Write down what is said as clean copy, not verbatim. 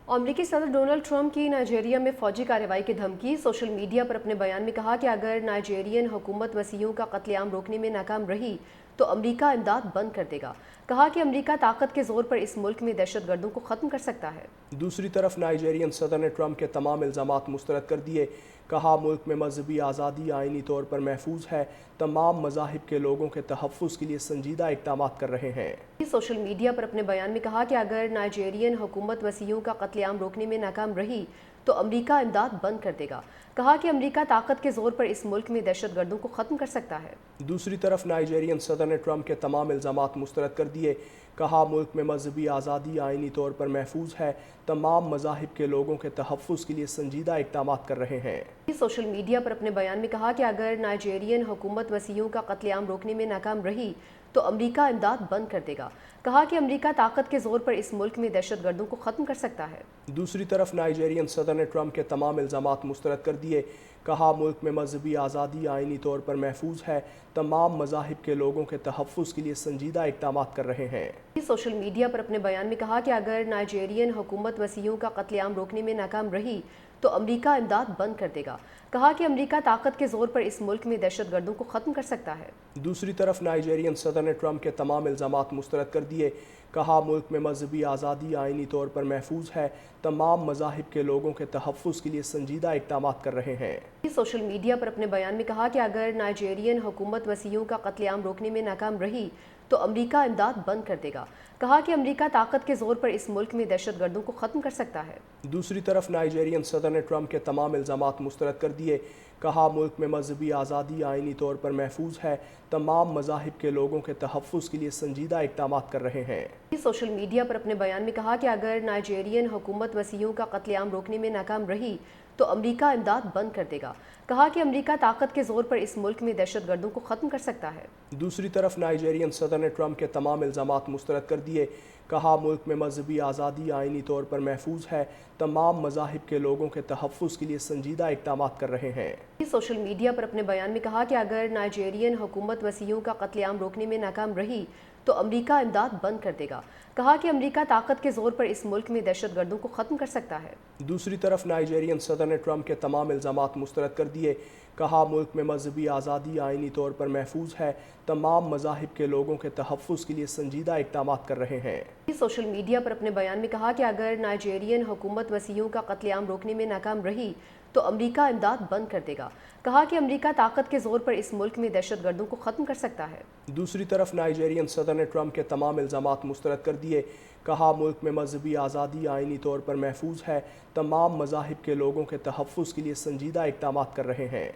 امریکی صدر Donald Trump کی نائجیریا میں فوجی کارروائی کی دھمکی۔ سوشل میڈیا پر اپنے بیان میں کہا کہ اگر نائجیرین حکومت مسیحیوں کا قتل عام روکنے میں ناکام رہی تو امریکہ امداد بند کر دے گا۔ کہا کہ امریکہ طاقت کے زور پر اس ملک میں دہشت گردوں کو ختم کر سکتا ہے۔ دوسری طرف نائجیرین صدر نے ٹرمپ کے تمام الزامات مسترد کر دیے۔ کہا ملک میں مذہبی آزادی آئینی طور پر محفوظ ہے، تمام مذاہب کے لوگوں کے تحفظ کے لیے سنجیدہ اقدامات کر رہے ہیں۔ سوشل میڈیا پر اپنے بیان میں کہا کہ اگر نائجیرین حکومت مسیحیوں کا قتل عام روکنے میں ناکام رہی تو امریکہ امداد بند کر دے گا۔ کہا کہ امریکہ طاقت کے زور پر اس ملک میں دہشت گردوں کو ختم کر سکتا ہے۔ دوسری طرف نائجیرین صدر نے ٹرمپ کے تمام الزامات مسترد کر دیے۔ کہا ملک میں مذہبی آزادی آئینی طور پر محفوظ ہے، تمام مذاہب کے لوگوں کے تحفظ کے لیے سنجیدہ اقدامات کر رہے ہیں۔ سوشل میڈیا پر اپنے بیان میں کہا کہ اگر نائجیرین حکومت مسیحیوں کا قتل عام روکنے میں ناکام رہی تو امریکہ امداد بند کر دے گا۔ کہا کہ امریکہ طاقت کے زور پر اس ملک میں دہشت گردوں کو ختم کر سکتا ہے۔ دوسری طرف نائجیرین صدر نے ٹرمپ کے تمام الزامات مسترد کر دیے۔ کہا ملک میں مذہبی آزادی آئینی طور پر محفوظ ہے، تمام مذاہب کے لوگوں کے تحفظ کے لیے سنجیدہ اقدامات کر رہے ہیں۔ سوشل میڈیا پر اپنے بیان میں کہا کہ اگر نائجیرین حکومت مسیحیوں کا قتل عام روکنے میں ناکام رہی تو امریکہ امداد بند کر دے گا۔ کہا کہ امریکہ طاقت کے زور پر اس ملک میں دہشت گردوں کو ختم کر سکتا ہے۔ دوسری طرف نائجیرین صدر نے ٹرمپ کے تمام الزامات مسترد کر دیے۔ کہا ملک میں مذہبی آزادی آئینی طور پر محفوظ ہے، تمام مذاہب کے لوگوں کے تحفظ کے لیے سنجیدہ اقدامات کر رہے ہیں۔ سوشل میڈیا پر اپنے بیان میں کہا کہ اگر نائجیرین حکومت مسیحیوں کا قتل عام روکنے میں ناکام رہی تو امریکہ امداد بند کر دے گا۔ کہا کہ امریکہ طاقت کے زور پر اس ملک میں دہشت گردوں کو ختم کر سکتا ہے۔ دوسری طرف نائجیرین صدر نے ٹرمپ کے تمام الزامات مسترد کر دیے۔ کہا ملک میں مذہبی آزادی آئینی طور پر محفوظ ہے، تمام مذاہب کے لوگوں کے تحفظ کے لیے سنجیدہ اقدامات کر رہے ہیں۔ سوشل میڈیا پر اپنے بیان میں کہا کہ اگر نائجیرین حکومت مسیحیوں کا قتل عام روکنے میں ناکام رہی تو امریکہ امداد بند کر دے گا۔ کہا کہ امریکہ طاقت کے زور پر اس ملک میں دہشت گردوں کو ختم کر سکتا ہے۔ دوسری طرف نائجیرین صدر نے ٹرمپ کے تمام الزامات مسترد کر دیے۔ کہا ملک میں مذہبی آزادی آئینی طور پر محفوظ ہے، تمام مذاہب کے لوگوں کے تحفظ کے لیے سنجیدہ اقدامات کر رہے ہیں۔ سوشل میڈیا پر اپنے بیان میں کہا کہ اگر نائجیرین حکومت مسیحیوں کا قتل عام روکنے میں ناکام رہی تو امریکہ امداد بند کر دے گا۔ کہا کہ امریکہ طاقت کے زور پر اس ملک میں دہشت گردوں کو ختم کر سکتا ہے۔ دوسری طرف نائجیرین صدر نے ٹرمپ کے تمام الزامات مسترد کر دیے۔ کہا ملک میں مذہبی آزادی آئینی طور پر محفوظ ہے، تمام مذاہب کے لوگوں کے تحفظ کے لیے سنجیدہ اقدامات کر رہے ہیں۔ سوشل میڈیا پر اپنے بیان میں کہا کہ اگر نائجیرین حکومت مسیحیوں کا قتل عام روکنے میں ناکام رہی تو امریکہ امداد بند کر دے گا۔ کہا کہ امریکہ طاقت کے زور پر اس ملک میں دہشت گردوں کو ختم کر سکتا ہے۔ دوسری طرف نائجیرین صدر نے ٹرمپ کے تمام الزامات مسترد کر دیے۔ کہا ملک میں مذہبی آزادی آئینی طور پر محفوظ ہے، تمام مذاہب کے لوگوں کے تحفظ کے لیے سنجیدہ اقدامات کر رہے ہیں۔